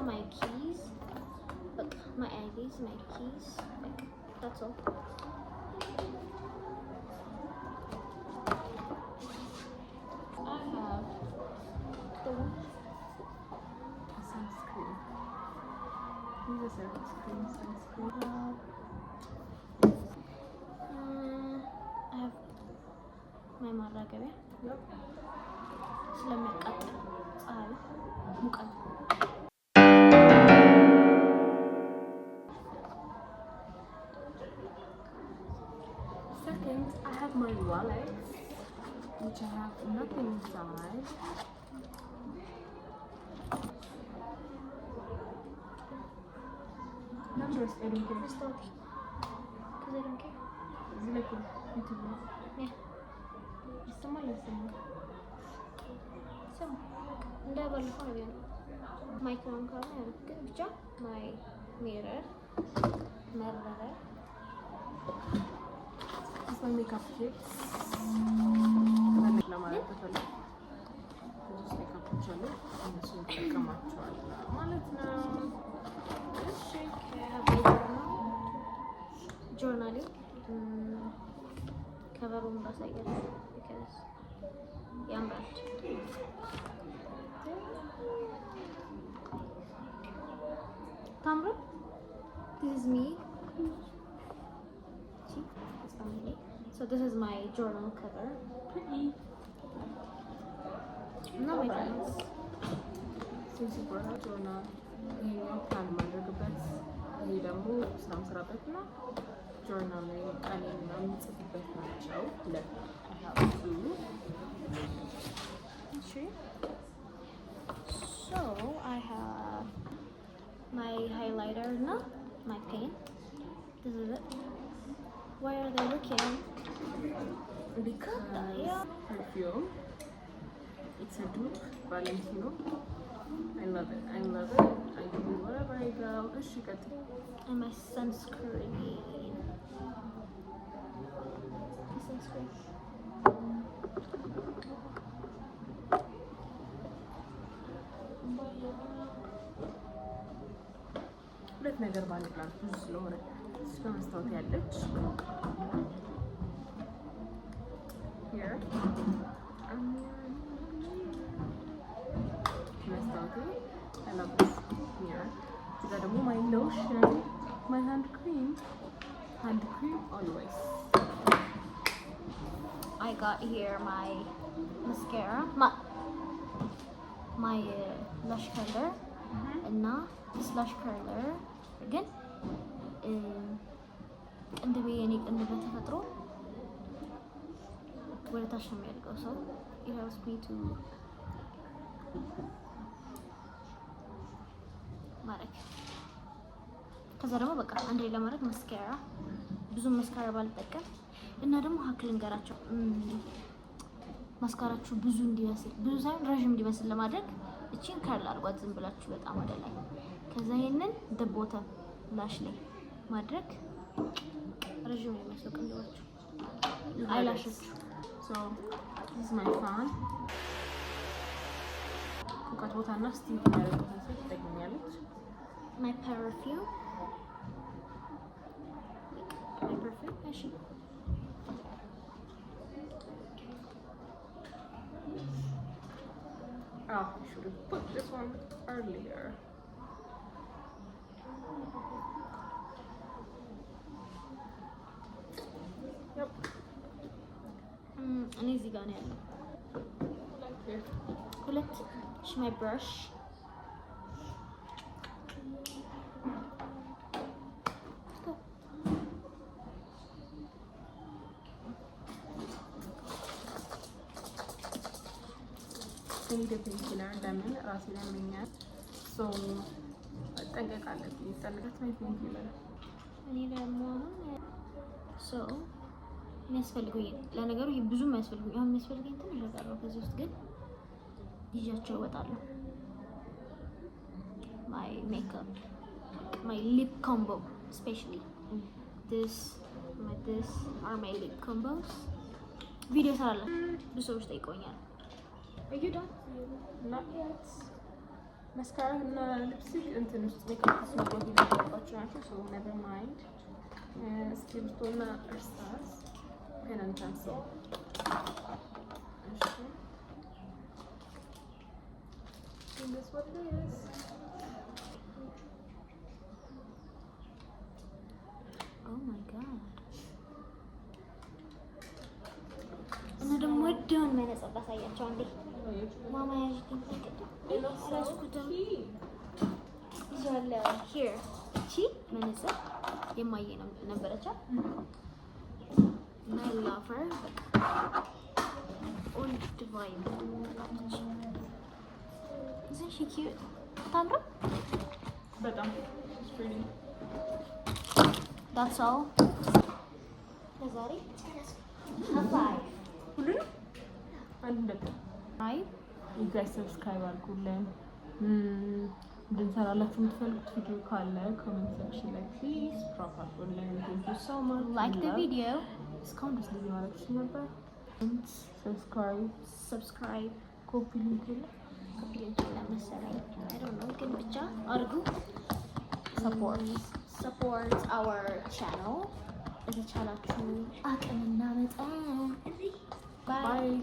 my keys. Look, my IDs, my keys. Like, that's all. I have the sunscreen. Use a sunscreen. I have my maragabia. Yep. ስለሚያቃጥል ፀሐይ ሙቀት Second, I have my wallet, which I have nothing inside. Numbers, I don't care. Because I don't care. Is it like a YouTube? Yeah. It's someone listening. እንዳባለፈው ነው ያለው ማይክሮፎን ካለ ግን ብቻ ማይ ሚረር This one makeup kits. ለማለት ተፈልጎ ብዙ ሜካፖች አሉ እነሱን ተጠቀማቸዋለሁ ማለት ነው። እሺ ጆርናሊንግ ከቨሩን ባሳያችሁ because ያምራል። Tamra, this is me. See, it's family. So this is my journal cover. Pretty. No, my friends. Since you brought out journal, ይሄኛው ፕላን ማድረግበት ይሄ ደግሞ ስራ መስራበት እና ጆርናል ላይ ቀኔን የምጽፍበት ናቸው። ሁለት Sure. So I have my highlighter now, my pen. This is it. Why are they looking? Because yeah. Perfume. It's a dupe, Valentino. I love it. I use it wherever I go. And my sunscreen. Sunscreen. ሁለት ነገር ባለ ፕላን ብዙ ስለሆነ እስከ መስታወት ያለች here መስታወቴ I love this here እዛ ደግሞ my lotion my hand cream always I got here my mascara my lash curler and now this lash curler again ቅንድቤ የኔ ቅንድብ ተፈጥሮ ወደ ታች ነው የሚያድገው so it helps me to ማድረግ ከዛ ደግሞ በቃ አንድ ላይ ለማድረግ ማስካራ ብዙ ማስካራ ባልጠቀም እና ደግሞ ሀክ ልንገራቸው ማስካራችሁ ብዙ እንዲመስል ብዙ ሳይሆን ረጅም እንዲመስል ለማድረግ እቺን ካርል አድርጓት ዝም ብላችሁ በጣም ወደ ላይ ከዛ ይሄንን ደቦተም ላሽ ላይ ማድረግ ረጅም የሚመስለው ቅንድባችሁ አይላሾቹ so this is my fan ሙቀት ቦታና ስቲም ያደረገው ሰው ትጠቅሚያለች my perfume እሺ Oh, I should have put this one earlier. Yep. እኔ እዚህ ጋር ነው ያለው ሁለት እሺ my brush ፔንኪለር ለምን ራሴን ያመኛል ሶ ጠንቀቅ አለብኝ ጠንቀቅ ነው ፔንኪለር እኔ ደግሞ ሶ የሚያስፈልጉኝ ለነገሩ ብዙ የሚያስፈልጉኝ አሁን የሚያስፈልጉኝ ትንሽ ነገር ነው ከዚህ ውስጥ ግን ይዣቸው እወጣለሁ my makeup my lip combo especially this are my lip combos ቪዲዮ ሰራለሁ ብዙ ሰዎች ጠይቀውኛል Are you done? Not yet. Mascara and lipstick እንትን ውስጥ ሜካፕ ውስጥ መግባት የሌለባቸው ናቸው። So never mind. እስክሪብቶ እና እርሳስ ፔን ኤንድ ፔንስል። እሺ And that's what it is. Oh my god. እና ደግሞ ወደውን መነጽር ላሳያቸው አንዴ። ማማ ያዥልኝ አላስኩትም ይዟል። ሂር እቺ መነጽር የማየ ነው ነበረቻ እና ላፈር ኦልድ ቫይብ Isn't she cute? ታምራ በጣም That's all. ለዛሬ ሀፋይ ሁሉንም አንድ ደቂቃ አይ you guys subscribe አድርጉልን። እንድንሰራላችሁ የምትፈልጉት ቪዲዮ ካለ ኮሜንት ሴክሽን ላይ ፕሊዝ ድሮፕ አድርጉልን። Thank you so much. like the video. እስካሁን ድረስ እንደዚህ ማድረግ ነበር። subscribe ኮፒ ሊንክ ለመሰለኝ I don't know ግን ብቻ አድርጉ። support our channel በተቻላችሁ አቅምና መጠን። bye